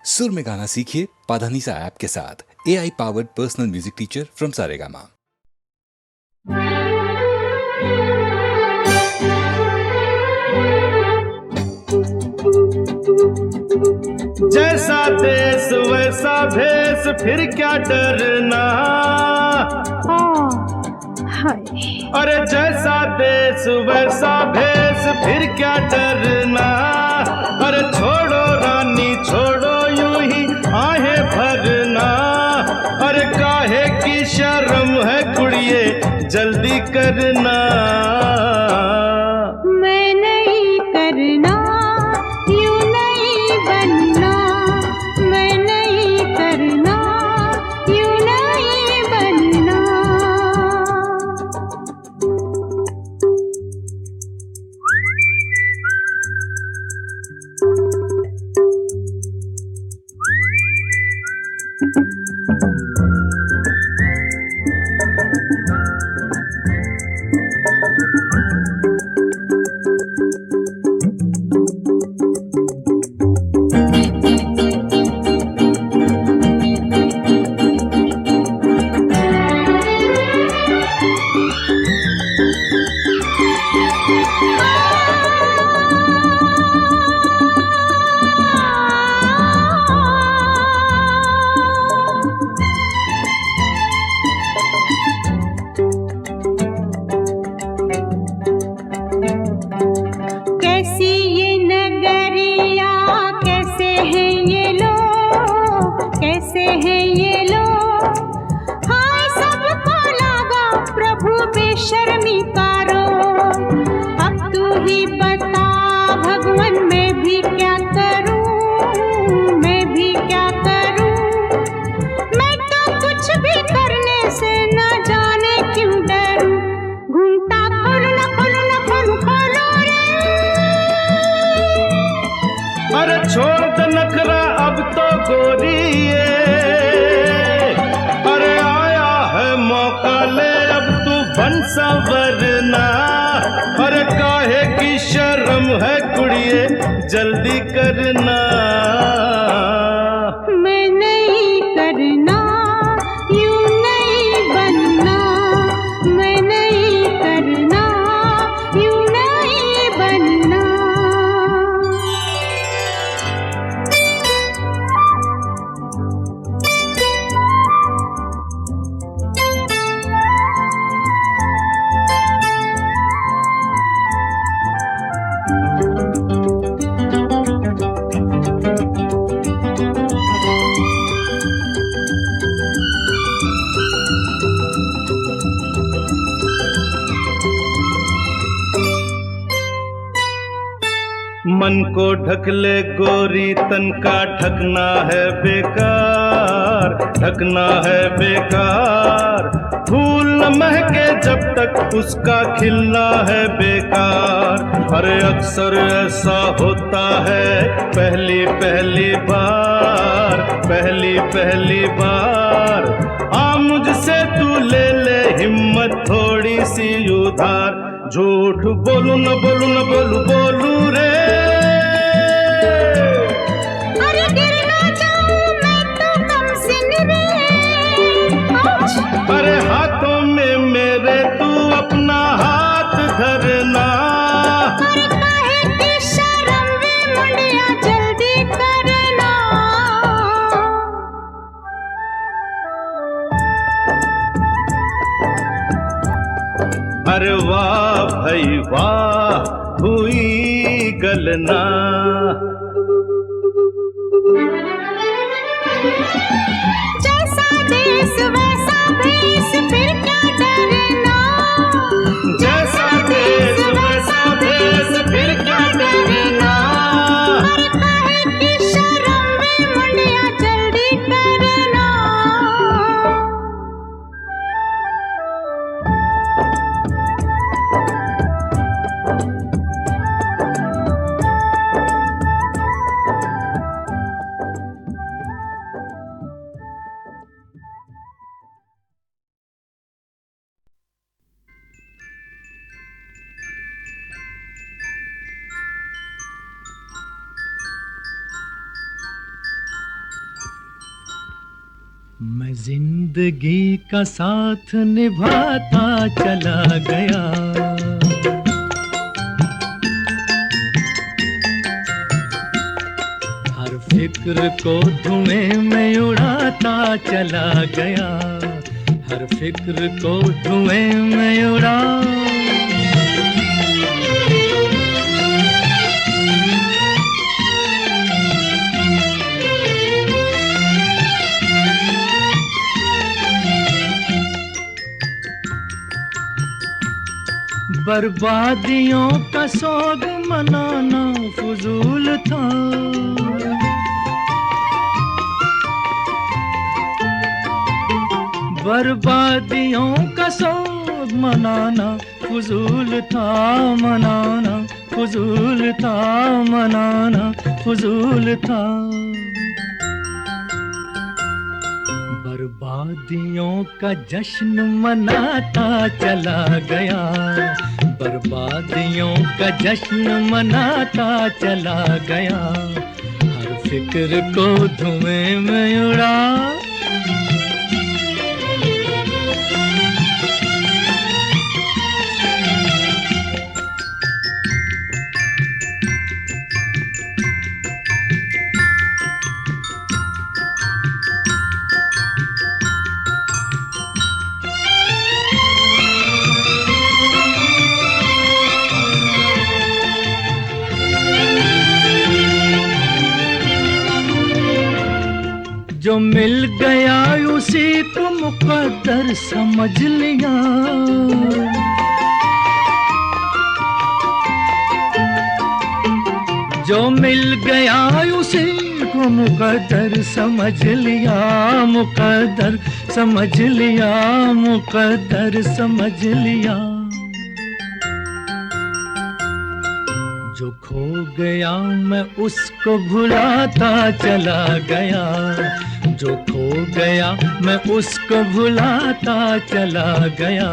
सुर में गाना सीखिए पाधानीसा ऐप के साथ। AI powered personal music teacher from Saregama. जैसा देश वैसा भेष, फिर क्या डरना। अरे जैसा देश वैसा भेष, फिर क्या डरना। अरे छोड़ो रानी छोड़ो यूं ही आहें भरना। अरे काहे की शर्म है कुड़िए, जल्दी करना। मैं नहीं करना, यूं नहीं बनना। मैं नहीं करना, यूं नहीं बनना। कैसी ये नगरिया, कैसे हैं ये लोग, कैसे हैं ये लोग। हाय सबको लागा प्रभु बेशर्मी का रोग। अब तू ही बता भगवान, मैं भी क्या करूं, मैं भी क्या करूं। मैं तो कुछ भी करने से न जाने क्यों डरूं। घूमता खोलो न खोलो न खोलो खोलो रे। अरे छोड़ दे नखरा अब तो गोरिए। अरे आया है मौका, ले अब तू बन संवरना। अरे काहे की शर्म है कुड़िए, जल्दी करना। मैं नहीं करना, यूं नहीं बनना। मैं नहीं करना, यूं नहीं बनना। मन को ढक ले गोरी, तन का ढकना है बेकार, ढकना है बेकार। फूल न महके जब तक उसका खिलना है बेकार। अरे अक्सर ऐसा होता है पहली पहली बार, पहली पहली बार। आ मुझसे तू ले ले हिम्मत थोड़ी सी उधार। झूठ बोलू न बोलू न बोलू बोलू रे। अरे गिर ना जाऊं मैं तो कम सिन रे। अरे हाथों में मेरे तू अपना हाथ धरना। अरे काहे की शर्म वे मुंडिया, जल्दी करना। अरे वाह भाई वाह, हुई गलना। जैसा देश वैसा भेष, फिर क्या डरना। जैसा देश वैसा भेष, फिर क्या डरना। अरे काहे की शर्म वे मुंडिया, जल्दी करना। मैं जिंदगी का साथ निभाता चला गया, हर फिक्र को धुएं में उड़ाता चला गया, हर फिक्र को धुएं में उड़ा। बर्बादियों का सोग मनाना फजूल था, बर्बादियों का सोग मनाना फजूल था, मनाना फजूल था, मनाना फजूल था। बर्बादियों का जश्न मनाता चला गया, बर्बादियों का जश्न मनाता चला गया, हर फिक्र को धुएं में उड़ा। जो मिल गया उसी को मुकद्दर समझ लिया, जो मिल गया उसी को मुकद्दर समझ लिया, मुकद्दर समझ लिया, मुकद्दर समझ लिया। जो खो गया मैं उसको भुलाता चला गया, जो खो गया मैं उसको भुलाता चला गया,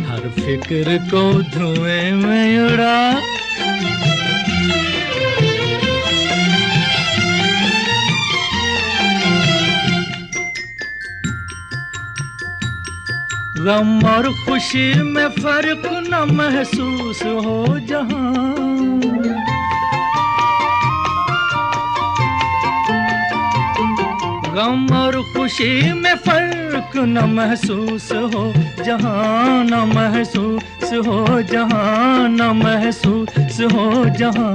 हर फिक्र को धुएं में उड़ा। गम और खुशी में फर्क न महसूस हो जहां, गम और खुशी में फर्क न महसूस हो जहां, न महसूस हो जहां, न महसूस हो जहां।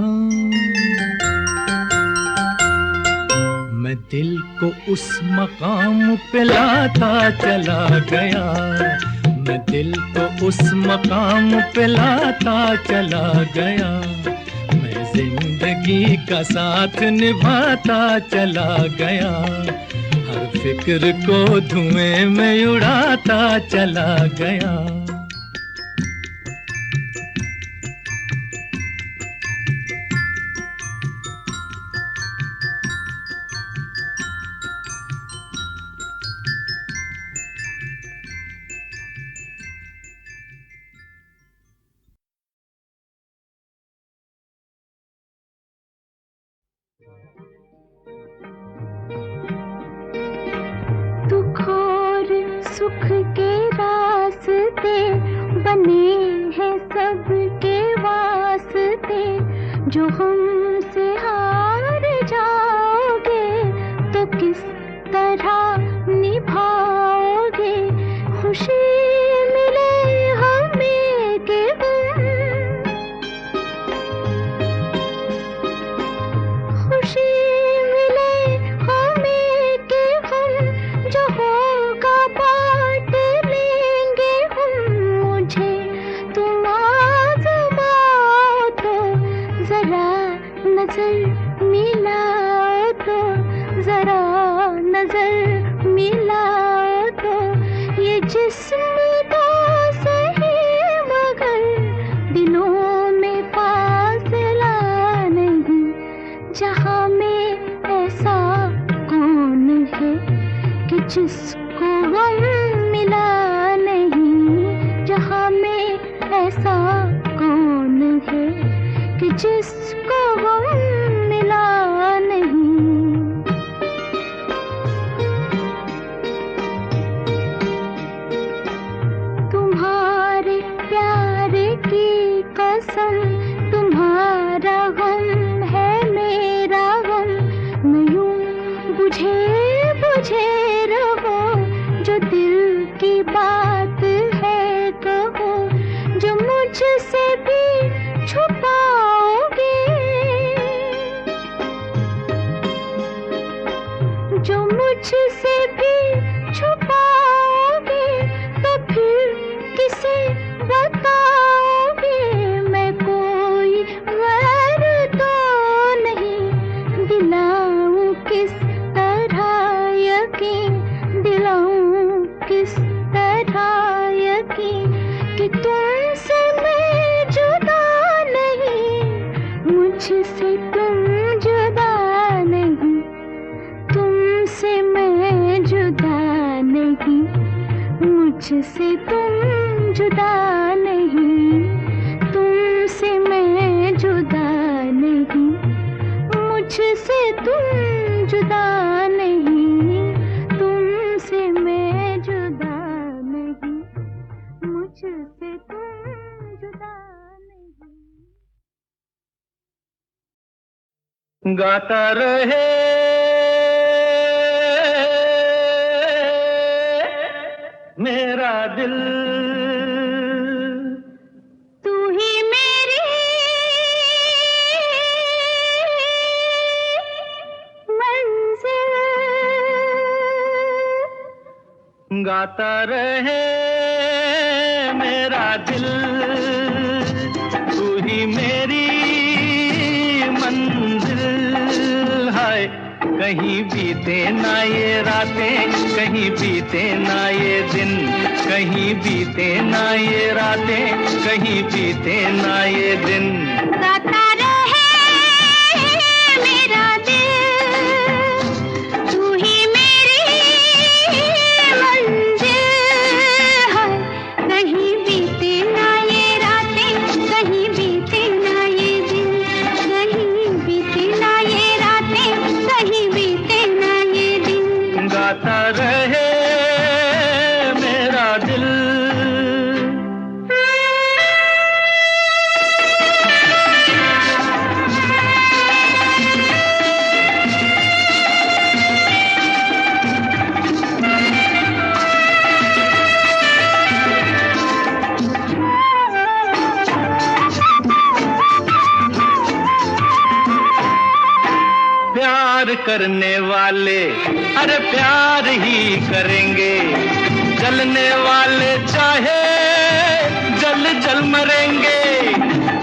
मैं दिल को उस मकाम पे लाता चला गया, मैं दिल को उस मकाम पे लाता चला गया, मैं जिंदगी का साथ निभाता चला गया, हर फिक्र को धुएं में उड़ाता चला गया। दुख और सुख के रास्ते बने हैं सबके वास्ते, जो हमसे हार जाओगे तो किस तरह निभाओगे, खुशी मिले हमें के गम, खुशी नजर मिलाओ तो, जरा नजर मिलाओ तो, ये जिस्म तो सही मगर दिलों में फासला नहीं, जहां में ऐसा कौन है कि जिसको गम मिला नहीं, जहां में ऐसा कौन है कि जिसको गम मिला नहीं। मुझे रहो, जो दिल की बात है कहो, जो मुझसे भी छुपाओगे, जो मुझसे भी छुपाओगे, तो फिर किसे बताओगे? मैं कोई गैर तो नहीं, दिलाऊं किस तरह यकीन, दिलाऊं किस तरह यकीन कि तुमसे मैं जुदा नहीं, मुझसे तुम जुदा नहीं, तुमसे मैं जुदा नहीं, मुझसे तुम जुदा नहीं, तुमसे मैं जुदा नहीं, मुझसे तुम जुदा नहीं, तुमसे मैं जुदा नहीं, मुझसे तुम जुदा नहीं। गाता रहे मेरा दिल, तू ही मेरी मंजिल, गाता रहे मेरा दिल, तू ही मेरी मंजिल। हाय कहीं बीते ना ये रातें, कहीं बीते ना ये दिन, कहीं बीते ना ये रातें, कहीं बीते ना ये दिन। गाता रहे मेरा दिल, तू ही मेरी मंजिल। हाय कहीं बीते ना ये रातें, कहीं बीते ना ये दिन, कहीं बीते ना ये रातें, कहीं बीते ना ये दिन। गाता रहे मेरा दिल। प्यार करने वाले अरे प्यार ही करेंगे, जलने वाले चाहे जल जल मरेंगे।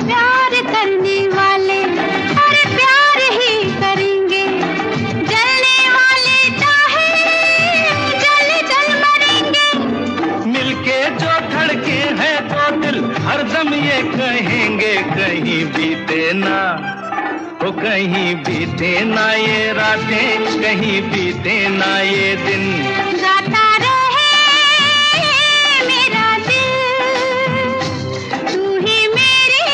प्यार करने वाले अरे प्यार ही करेंगे, जलने वाले चाहे जल जल मरेंगे। मिलके जो धड़के हैं तो दिल हरदम ये कहेंगे, कहीं बीते ना वो कहीं बीते ना ये रातें, कहीं बीते ना ये दिन। गाता रहे मेरा दिल, तू ही मेरी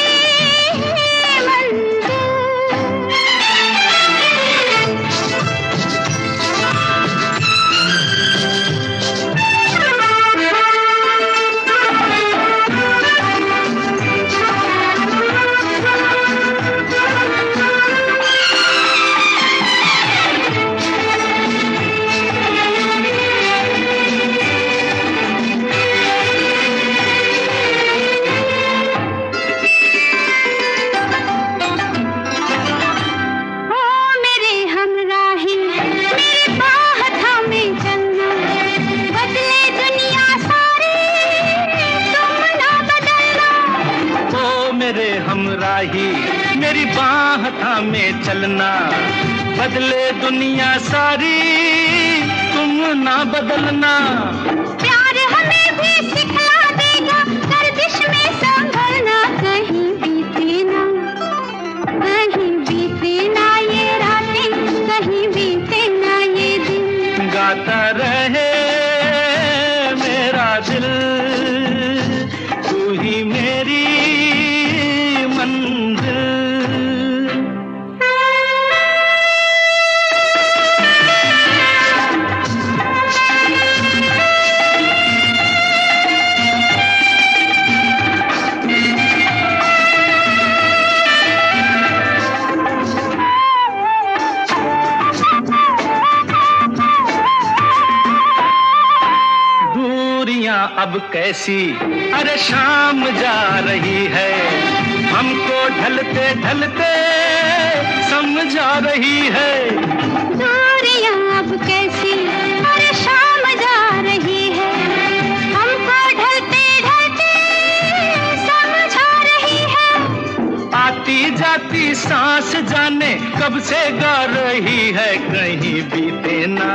हमराही मेरी बाह थामे चलना, बदले दुनिया सारी तुम ना बदलना। प्यार हमें भी सिखला देगा, गर्दिश में संभलना, कहीं बीते ना, कहीं बीते ना ये रातें, कहीं बीते ना ये दिन। गाता रहे मेरा दिल, तू ही मेरी मंजिल। अब कैसी, अरे शाम जा रही है, हमको ढलते ढलते समझा रही है। दूरियां अब कैसी, अरे शाम जा रही है, हमको ढलते ढलते समझा रही है। आती जाती सांस जाने कब से गा रही है, कहीं बीते ना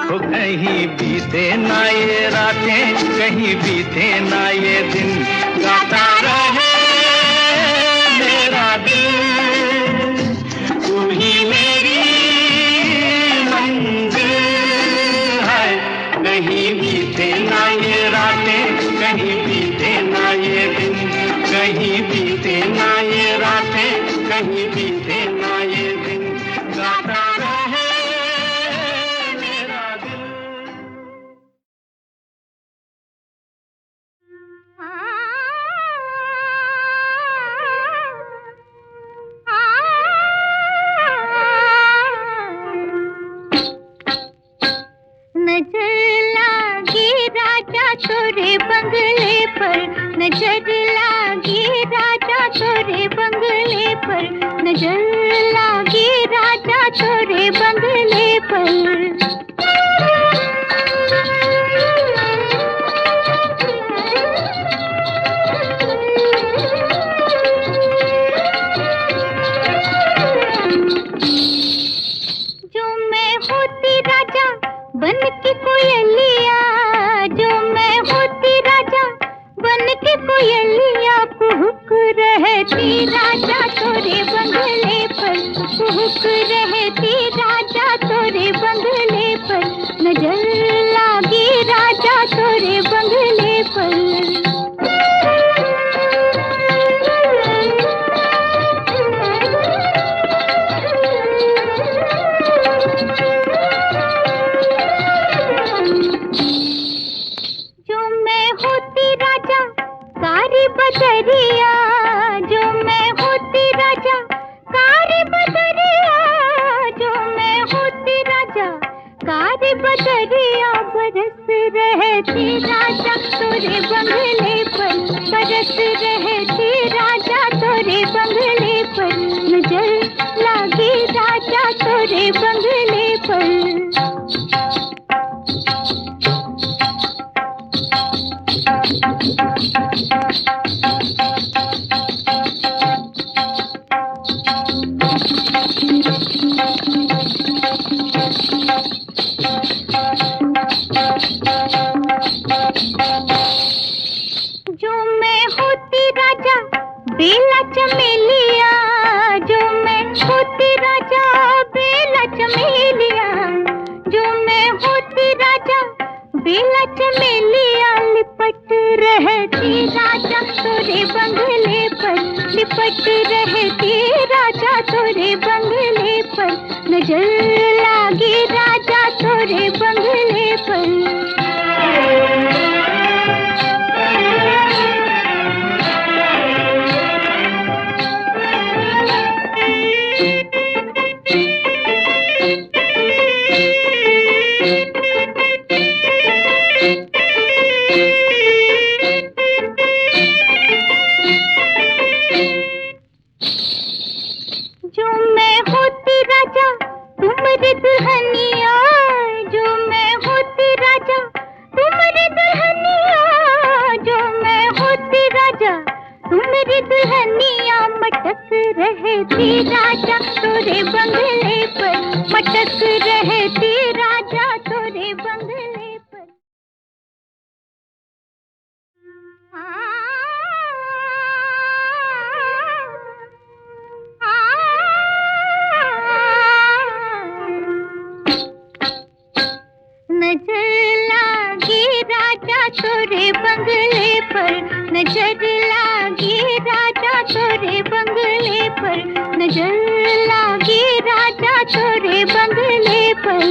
हो, कहीं बीते ना ये रातें, कहीं बीते ना ये दिन, गाता रहे मेरा दिल, तू ही मेरी मंजिल है। कहीं बीते ना ये रातें, कहीं बीते ना ये दिन, कहीं बीते ना ये रातें, कहीं बीते ना ये दिन, गाता रहे मेरा दिल। नजर लागी राजा तोरे बंगले पर, नजर लागी राजा तोरे बंगले पर, नजर लागी राजा तोरे बंगले पर। जो मैं होती राजा बन के कोयलिया, जो मैं होती राजा बन के कोयलिया, कुहुक रहती राजा तोरे बंगले पर, कुहुक रहती राजा तोरे बंगले पर, नजर लागी राजा तोरे बंगले पर। बदरिया, जो मैं होती राजा कारी बदरिया, जो मैं होती राजा कारी बदरिया, बरस रहती राजा तोरे बंगले पर, बरस रहती राजा तोरे बंगले पर, नजर लागी राजा तोरे बंगले पर। जो मैं होती राजा बेला चमेलिया, जो मैं होती राजा बेला चमेलिया, जो मैं होती राजा बेला चमेलिया, लिपट रहती राजा तोरे बंगले पर, लिपट रहती राजा तोरे बंगले पर, नजर लागी राजा तोरे बंगले पर। जो मैं होती राजा तुम्हारी दुल्हनिया, जो मैं होती राजा तुम्हारी दुल्हनिया, जो मैं होती राजा तुम्हारी दुल्हनिया, मटक रहती राजा तोरे बंगले पर, मटक रहती राजा तोरे बंगले पर। नजर लागी राजा तोरे बंगले पर, नजर लागी राजा तोरे बंगले पर, नजर लागी राजा तोरे बंगले पर।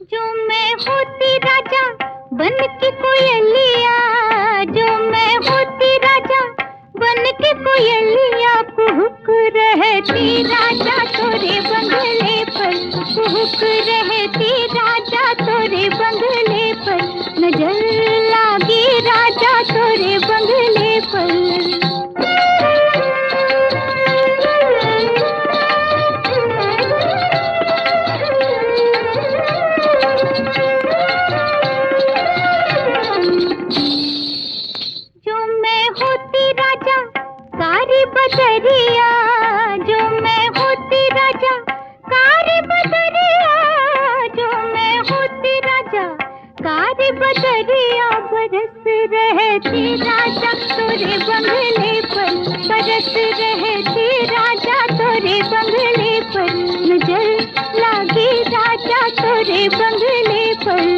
जो मैं होती राजा बन के कोयलिया, जो मैं होती रुक रहती राजा तोरे बंगले पर, नजर लागी राजा तोरे बंगले पर। बदरिया जो मैं होती राजा, कारी बदरिया जो मैं होती राजा, कारी बदरिया बरस रहती राजा तोरे बंगले पर, बरस रहती राजा तोरे बंगले पर, नजर लागी राजा तोरे बंगले पर।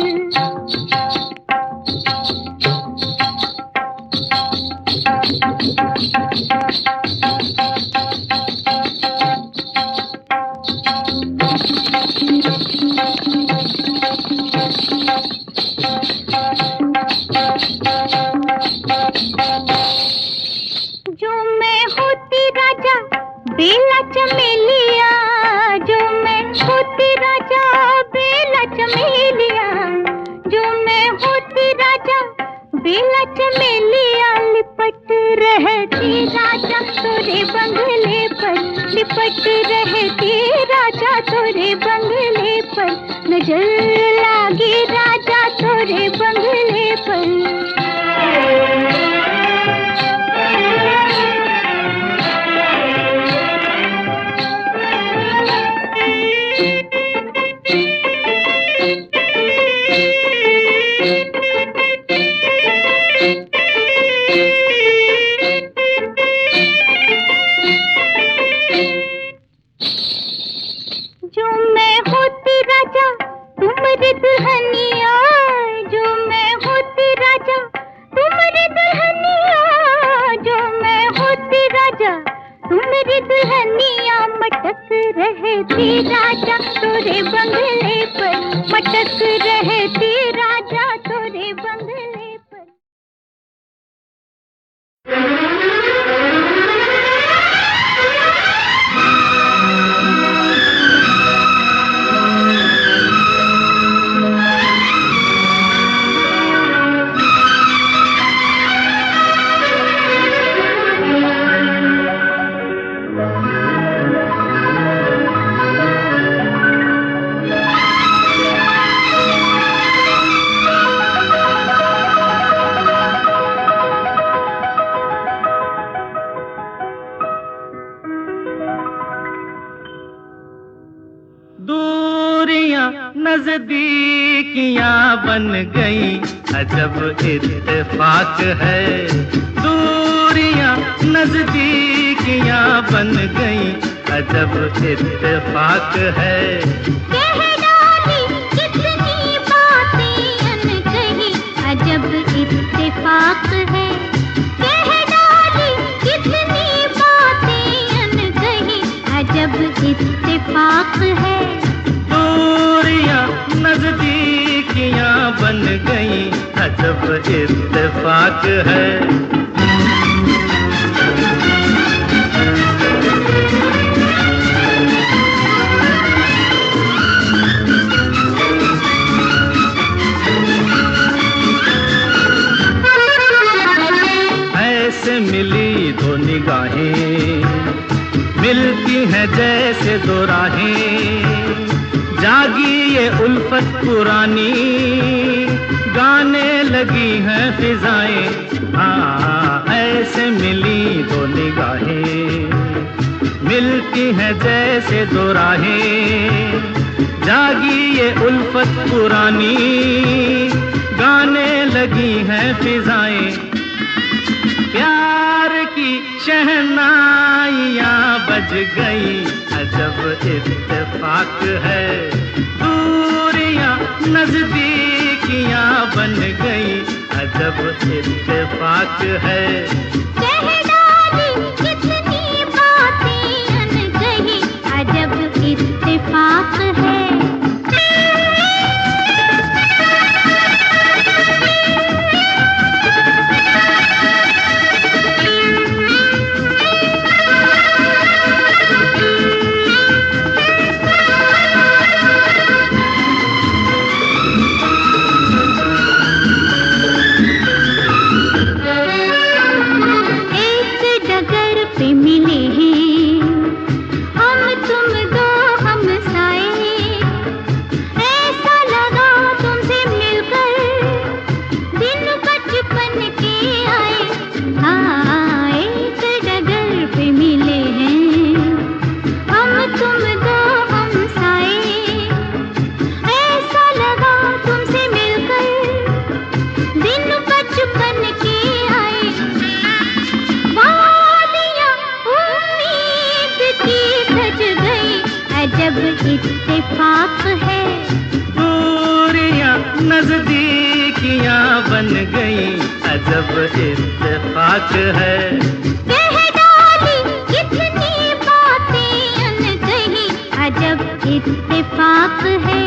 बेला चमेलिया जो मैं होती राजा, बेला चमेलिया जो मैं होती राजा, बेला चमेलिया लिपट रहती राजा तोरे बंगले पर, लिपट रहती राजा तोरे बंगले पर, नजर लागी राजा तोरे बंगले पर। दुल्हनिया जो मैं होती राजा, तुम्हारी दुल्हनिया जो मैं होती राजा, तुम्हारी दुल्हनिया मटक रहती राजा तोरे बंगले पर, मटक रहती राजा तोरे बंगले पर। नजदीकियां बन गई अजब इत्तेफाक है, दूरियां नजदीकियां बन गई अजब इत्तेफाक है। कह डाली कितनी बातें अनकही अजब इत्तेफाक है, कह डाली कितनी बातें अनकही अजब इत्तेफाक है। दूरियां नजदीकियां बन गई अजब इत्तेफाक है। ऐसे मिली दो निगाहें, मिलती हैं जैसे दो राहें, जागी ये उल्फत पुरानी, गाने लगी हैं फिजाएं। हाँ ऐसे मिली दो निगाहें, मिलती हैं जैसे दो राहें, जागी ये उल्फत पुरानी, गाने लगी हैं फिजाएं। प्यार की शहनाइयाँ बज गई अजब इत्तेफाक है, दूरियां नजदीकियां बन गई अजब इत्तेफाक है। कह डाली कितनी बातें अनकही अजब इत्तेफाक है। नजदीकियां बन गई, अजब इत्तेफाक है। कह डाली कितनी बातें अनकही, अजब इत्तेफाक है।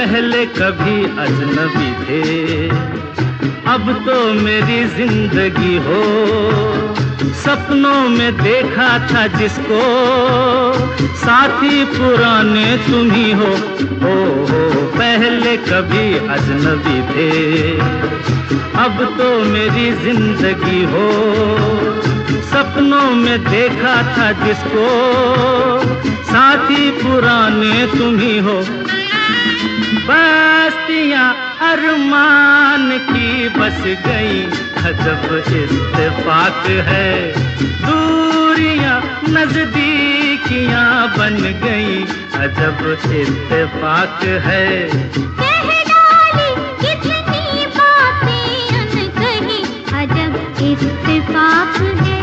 पहले कभी अजनबी थे, अब तो मेरी जिंदगी हो। सपनों में देखा था जिसको, साथी पुराने तुम ही हो। पहले कभी अजनबी थे, अब तो मेरी जिंदगी हो। सपनों में देखा था जिसको, साथी पुराने तुम ही हो। बस्तियां अरमान की बस गई, अजब इत्तेफाक है। दूरियां नजदीकियां बन गई, अजब इत्तेफाक है। कह डाली कितनी बातें अनकही, अजब इत्तेफाक है।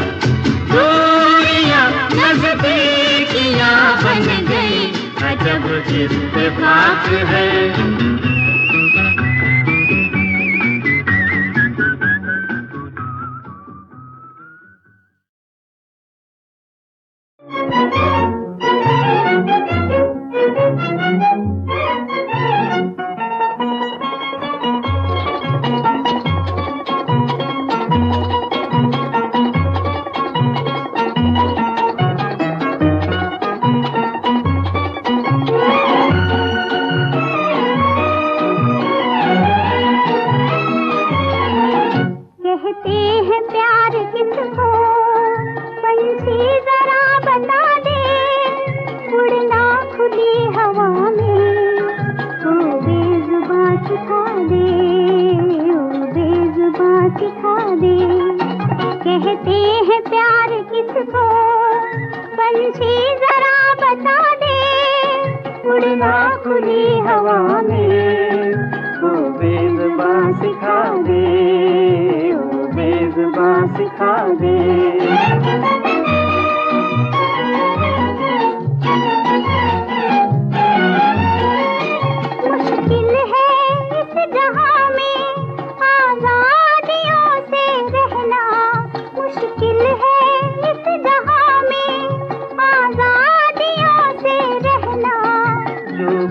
दूरियां नजदीकियां बन गई, अजब इत्तेफाक है।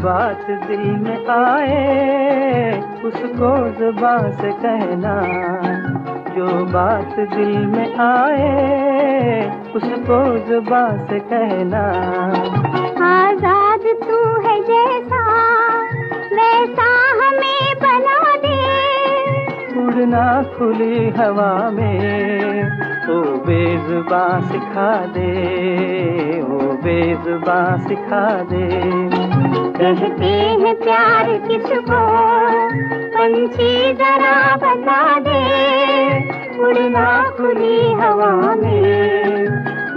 बात दिल में आए उसको ज़ुबान से कहना, जो बात दिल में आए उसको ज़ुबान से कहना। आजाद तू है जैसा वैसा हमें बना दे, उड़ना खुली हवा में ओ बेज़ुबान सिखा दे, ओ बेज़ुबान सिखा दे। कहते हैं प्यार किसको पंछी जरा बता दे, उड़ना खुली हवा में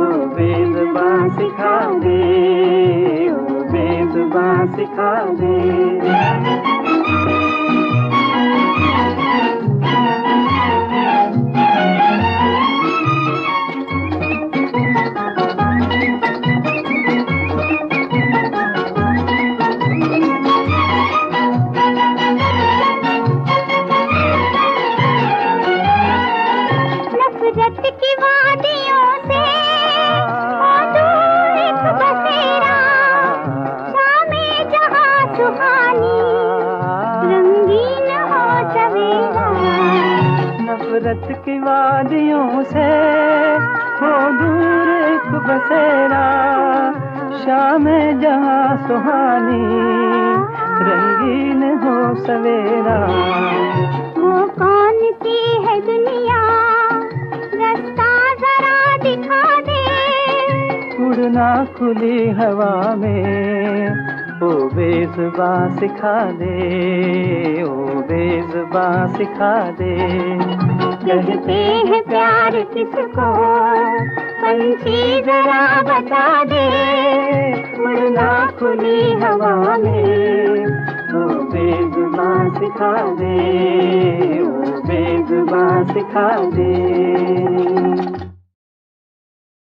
ओ बेज़ुबान सिखा दे, ओ बेज़ुबान सिखा दे। नफरत की वादियों से हो दूर एक बसेरा, शाम जहां सुहानी रंगीन हो सवेरा। वो कौन सी है दुनिया रास्ता जरा दिखा दे, उड़ना खुली हवा में ओ बेज़ुबान सिखा दे, ओ बेज़ुबान सिखा दे। कहते हैं प्यार किसको पंछी जरा बता दे, उड़ना खुली हवा में ओ बेज़ुबान बेजुबां सिखा दे, ओ बेजुबां सिखा दे।